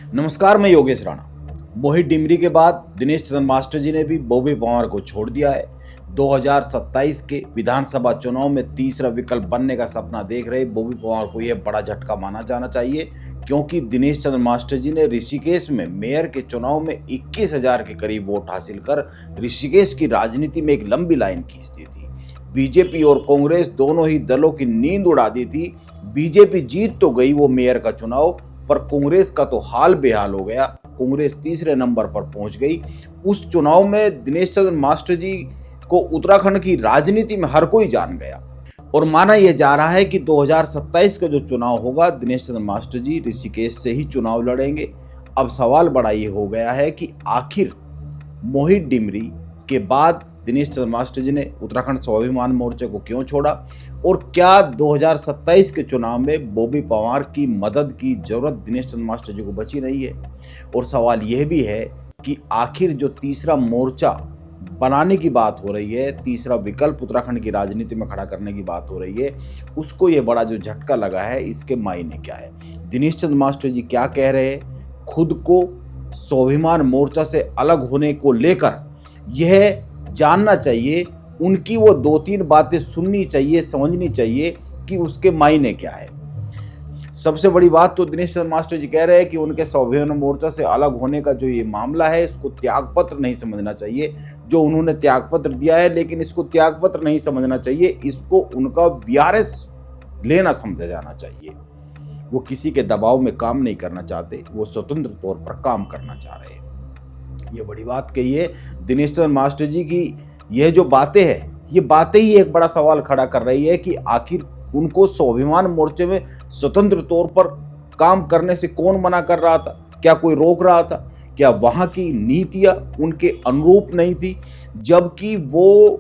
नमस्कार, मैं योगेश राणा। मोहित डिमरी के बाद दिनेश चंद्र मास्टर जी ने भी बॉबी पवार को छोड़ दिया है। 2027 के विधानसभा चुनाव में तीसरा विकल्प बनने का सपना देख रहे बॉबी पवार को यह बड़ा झटका माना जाना चाहिए, क्योंकि दिनेश चंद्र मास्टर जी ने ऋषिकेश में मेयर के चुनाव में 21,000 के करीब वोट हासिल कर ऋषिकेश की राजनीति में एक लंबी लाइन खींच दी थी। बीजेपी और कांग्रेस दोनों ही दलों की नींद उड़ा दी थी। बीजेपी जीत तो गई वो मेयर का चुनाव, पर कांग्रेस का तो हाल बेहाल हो गया। कांग्रेस तीसरे नंबर पर पहुंच गई। उस चुनाव में दिनेश चंद्र मास्टर जी को उत्तराखंड की राजनीति में हर कोई जान गया और माना यह जा रहा है कि 2027 का जो चुनाव होगा, दिनेश चंद्र मास्टर जी ऋषिकेश से ही चुनाव लड़ेंगे। अब सवाल बड़ा ये हो गया है कि आखिर मोहित डिमरी के बाद दिनेश चंद्र मास्टर जी ने उत्तराखंड स्वाभिमान मोर्चे को क्यों छोड़ा, और क्या 2027 के चुनाव में बॉबी पवार की मदद की जरूरत दिनेश चंद्र मास्टर जी को बची नहीं है। और सवाल यह भी है कि आखिर जो तीसरा मोर्चा बनाने की बात हो रही है, तीसरा विकल्प उत्तराखंड की राजनीति में खड़ा करने की बात हो रही है, उसको ये बड़ा जो झटका लगा है, इसके मायने क्या है, दिनेश चंद्र मास्टर जी क्या कह रहे हैं, खुद को स्वाभिमान मोर्चा से अलग होने को लेकर यह जानना चाहिए। उनकी वो 2-3 बातें सुननी चाहिए, समझनी चाहिए कि उसके मायने क्या है। सबसे बड़ी बात तो दिनेश चंद्र मास्टर जी कह रहे हैं कि उनके स्वाभिमान मोर्चा से अलग होने का जो ये मामला है, इसको त्यागपत्र नहीं समझना चाहिए। जो उन्होंने त्यागपत्र दिया है, लेकिन इसको त्यागपत्र नहीं समझना चाहिए, इसको उनका वीआरएस लेना समझा जाना चाहिए। वो किसी के दबाव में काम नहीं करना चाहते, वो स्वतंत्र तौर पर काम करना चाह रहे हैं। ये बड़ी बात कही है दिनेश चंद्र मास्टर जी की। यह जो बातें हैं, ये बातें ही एक बड़ा सवाल खड़ा कर रही है कि आखिर उनको स्वाभिमान मोर्चे में स्वतंत्र तौर पर काम करने से कौन मना कर रहा था? क्या कोई रोक रहा था? क्या वहां की नीतियां उनके अनुरूप नहीं थी? जबकि वो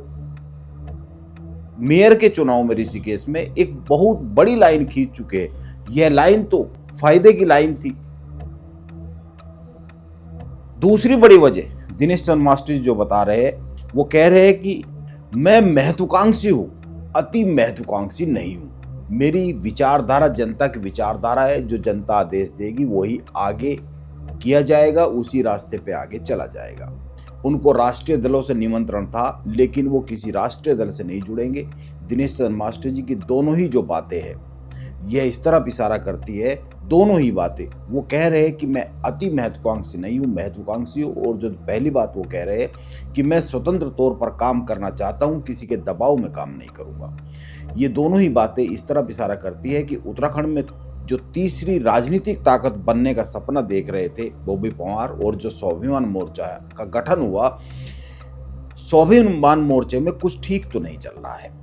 मेयर के चुनाव में ऋषिकेश में एक बहुत बड़ी लाइन खींच चुके हैं। यह लाइन तो फायदे की लाइन थी। दूसरी बड़ी वजह दिनेश चंद्र मास्टर जी जो बता रहे हैं, वो कह रहे हैं कि मैं महत्वाकांक्षी हूं, अति महत्वाकांक्षी नहीं हूं। मेरी विचारधारा जनता की विचारधारा है, जो जनता आदेश देगी वही आगे किया जाएगा, उसी रास्ते पे आगे चला जाएगा। उनको राष्ट्रीय दलों से निमंत्रण था, लेकिन वो किसी राष्ट्रीय दल से नहीं जुड़ेंगे। दिनेश चंद्र मास्टर जी की दोनों ही जो बातें हैं, यह इस तरफ इशारा करती है, दोनों ही बातें वो कह रहे हैं कि मैं अति महत्वाकांक्षी नहीं हूँ, महत्वाकांक्षी हूँ। और जो पहली बात वो कह रहे हैं कि मैं स्वतंत्र तौर पर काम करना चाहता हूँ, किसी के दबाव में काम नहीं करूँगा। ये दोनों ही बातें इस तरफ इशारा करती है कि उत्तराखंड में जो तीसरी राजनीतिक ताकत बनने का सपना देख रहे थे बॉबी पवार, और जो स्वाभिमान मोर्चा का गठन हुआ, स्वाभिमान मोर्चे में कुछ ठीक तो नहीं चल रहा है।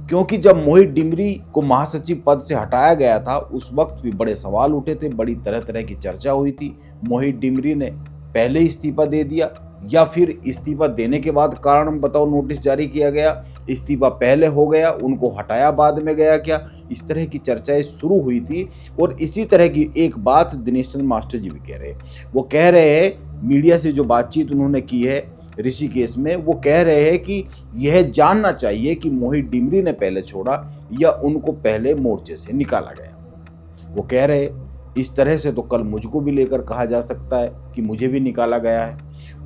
क्योंकि जब मोहित डिमरी को महासचिव पद से हटाया गया था, उस वक्त भी बड़े सवाल उठे थे, बड़ी तरह तरह की चर्चा हुई थी। मोहित डिमरी ने पहले इस्तीफा दे दिया, या फिर इस्तीफा देने के बाद कारण बताओ नोटिस जारी किया गया, इस्तीफा पहले हो गया, उनको हटाया बाद में गया क्या, इस तरह की चर्चाएं शुरू हुई थी। और इसी तरह की एक बात दिनेश चंद्र मास्टर जी भी कह रहे हैं। वो कह रहे हैं, मीडिया से जो बातचीत उन्होंने की है ऋषिकेश में, वो कह रहे हैं कि यह जानना चाहिए कि मोहित डिमरी ने पहले छोड़ा या उनको पहले मोर्चे से निकाला गया। वो कह रहे इस तरह से तो कल मुझको भी लेकर कहा जा सकता है कि मुझे भी निकाला गया है।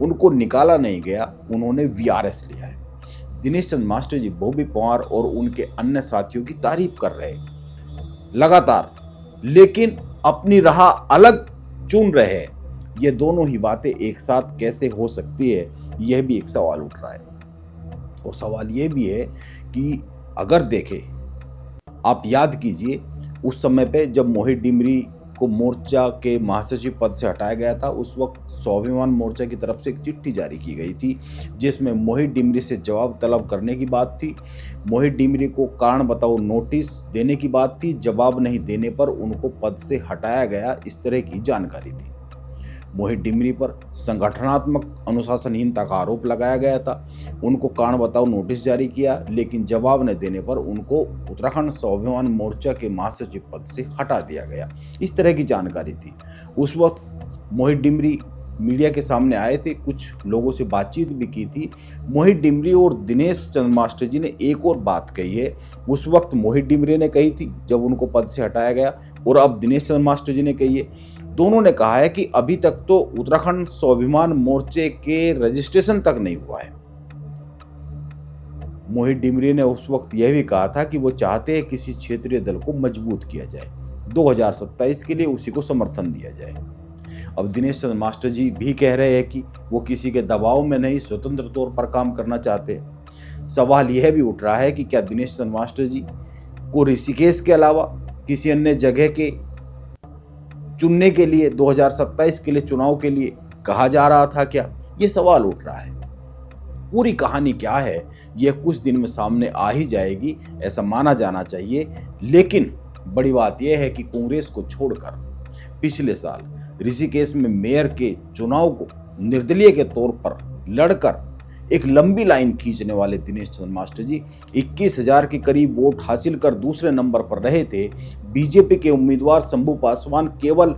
उनको निकाला नहीं गया, उन्होंने वीआरएस लिया है। दिनेश चंद्र मास्टर जी बॉबी पवार और उनके अन्य साथियों की तारीफ कर रहे हैं लगातार, लेकिन अपनी राह अलग चुन रहे हैं। ये दोनों ही बातें एक साथ कैसे हो सकती है, यह भी एक सवाल उठ रहा है। और सवाल यह भी है कि अगर देखें, आप याद कीजिए उस समय पे जब मोहित डिमरी को मोर्चा के महासचिव पद से हटाया गया था, उस वक्त स्वाभिमान मोर्चा की तरफ से एक चिट्ठी जारी की गई थी, जिसमें मोहित डिमरी से जवाब तलब करने की बात थी। मोहित डिमरी को कारण बताओ नोटिस देने की बात थी, जवाब नहीं देने पर उनको पद से हटाया गया, इस तरह की जानकारी थी। मोहित डिमरी पर संगठनात्मक अनुशासनहीनता का आरोप लगाया गया था। उनको कारण बताओ नोटिस जारी किया, लेकिन जवाब न देने पर उनको उत्तराखंड स्वाभिमान मोर्चा के महासचिव पद से हटा दिया गया, इस तरह की जानकारी थी। उस वक्त मोहित डिमरी मीडिया के सामने आए थे, कुछ लोगों से बातचीत भी की थी। मोहित डिमरी और दिनेश चंद्र मास्टर जी ने एक और बात कही है, उस वक्त मोहित डिमरी ने कही थी जब उनको पद से हटाया गया, और अब दिनेश चंद्र मास्टर जी ने कही है। दोनों ने कहा है कि अभी तक तो उत्तराखंड स्वाभिमान मोर्चे के रजिस्ट्रेशन तक नहीं हुआ है। मोहित डिमरी ने उस वक्त यह भी कहा था कि वो चाहते हैं किसी क्षेत्रीय दल को मजबूत किया जाए, 2027 के लिए उसी को समर्थन दिया जाए। अब दिनेश चंद्र मास्टर जी भी कह रहे हैं कि वो किसी के दबाव में नहीं, स्वतंत्र तौर पर काम करना चाहते हैं। सवाल यह भी उठ रहा है कि क्या दिनेश चंद्र मास्टर जी को ऋषिकेश के अलावा किसी अन्य जगह के चुनने के लिए 2027 के लिए चुनाव के लिए कहा जा रहा था क्या? ये सवाल उठ रहा है। पूरी कहानी क्या है यह कुछ दिन में सामने आ ही जाएगी, ऐसा माना जाना चाहिए। लेकिन बड़ी बात यह है कि कांग्रेस को छोड़कर पिछले साल ऋषिकेश में मेयर के चुनाव को निर्दलीय के तौर पर लड़कर एक लंबी लाइन खींचने वाले दिनेश चंद्र मास्टर जी 21,000 के करीब वोट हासिल कर दूसरे नंबर पर रहे थे। बीजेपी के उम्मीदवार शंभू पासवान केवल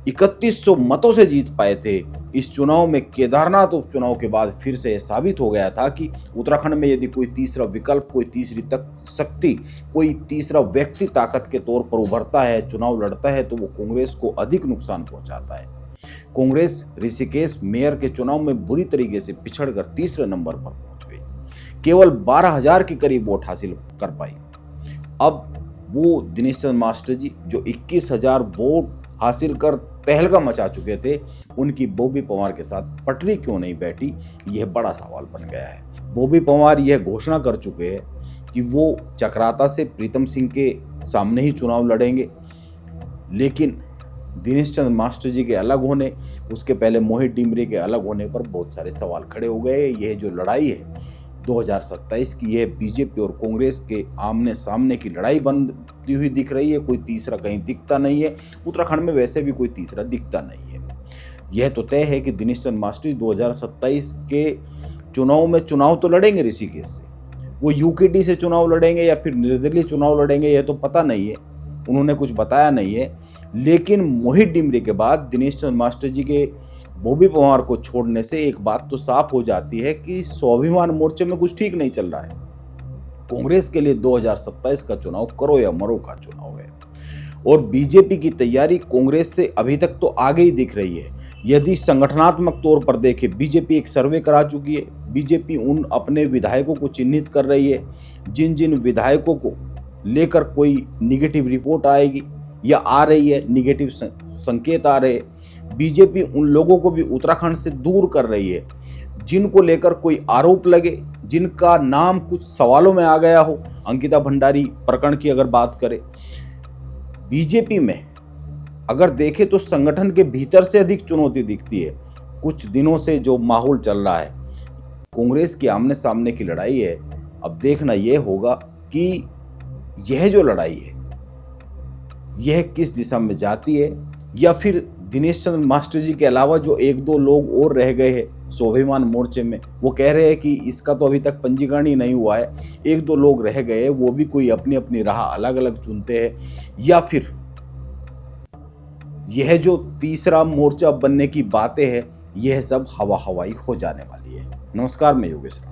3100 मतों से जीत पाए थे। इस चुनाव में केदारनाथ उपचुनाव के बाद फिर से यह साबित हो गया था कि उत्तराखंड में यदि कोई तीसरा विकल्प, कोई तीसरी शक्ति, कोई तीसरा व्यक्ति ताकत के तौर पर उभरता है, चुनाव लड़ता है, तो वो कांग्रेस को अधिक नुकसान पहुंचाता है। कांग्रेस ऋषिकेश मेयर के चुनाव में बुरी तरीके से पिछड़कर तीसरे नंबर पर पहुंच गई, केवल 12,000 के करीब वोट हासिल कर पाई। अब वो दिनेश चंद्र मास्टर जी जो 21,000 वोट हासिल कर तहलका मचा चुके थे, उनकी बॉबी पंवार के साथ पटरी क्यों नहीं बैठी, यह बड़ा सवाल बन गया है। बॉबी पंवार यह घोषणा कर चुके हैं कि वो चक्राता से प्रीतम सिंह के सामने ही चुनाव लड़ेंगे, लेकिन दिनेश चंद्र मास्टर जी के अलग होने, उसके पहले मोहित डिमरी के अलग होने पर बहुत सारे सवाल खड़े हो गए। यह जो लड़ाई है 2027 की, यह बीजेपी और कांग्रेस के आमने सामने की लड़ाई बनती हुई दिख रही है। कोई तीसरा कहीं दिखता नहीं है। उत्तराखंड में वैसे भी कोई तीसरा दिखता नहीं है। यह तो तय है कि दिनेश चंद्र मास्टर 2027 के चुनाव में चुनाव तो लड़ेंगे ऋषिकेश से। वो यूकेटी से चुनाव लड़ेंगे या फिर निर्दलीय चुनाव लड़ेंगे, यह तो पता नहीं है, उन्होंने कुछ बताया नहीं है। लेकिन मोहित डिमरी के बाद दिनेश चंद्र मास्टर जी के बॉबी पंवार को छोड़ने से एक बात तो साफ हो जाती है कि स्वाभिमान मोर्चे में कुछ ठीक नहीं चल रहा है। कांग्रेस के लिए 2027 का चुनाव करो या मरो का चुनाव है, और बीजेपी की तैयारी कांग्रेस से अभी तक तो आगे ही दिख रही है। यदि संगठनात्मक तौर पर देखें, बीजेपी एक सर्वे करा चुकी है। बीजेपी उन अपने विधायकों को चिन्हित कर रही है जिन जिन विधायकों को लेकर कोई निगेटिव रिपोर्ट आएगी या आ रही है, निगेटिव संकेत आ रहे हैं। बीजेपी उन लोगों को भी उत्तराखंड से दूर कर रही है जिनको लेकर कोई आरोप लगे, जिनका नाम कुछ सवालों में आ गया हो। अंकिता भंडारी प्रकरण की अगर बात करें, बीजेपी में अगर देखें तो संगठन के भीतर से अधिक चुनौती दिखती है। कुछ दिनों से जो माहौल चल रहा है, कांग्रेस की आमने सामने की लड़ाई है। अब देखना यह होगा कि यह जो लड़ाई है यह किस दिशा में जाती है, या फिर दिनेश चंद्र मास्टर जी के अलावा जो एक दो लोग और रह गए हैं स्वाभिमान मोर्चे में, वो कह रहे हैं कि इसका तो अभी तक पंजीकरण ही नहीं हुआ है, एक दो लोग रह गए, वो भी कोई अपनी अपनी राह अलग अलग चुनते हैं, या फिर यह जो तीसरा मोर्चा बनने की बातें हैं, यह सब हवा हवाई हो जाने वाली है। नमस्कार, मैं योगेश।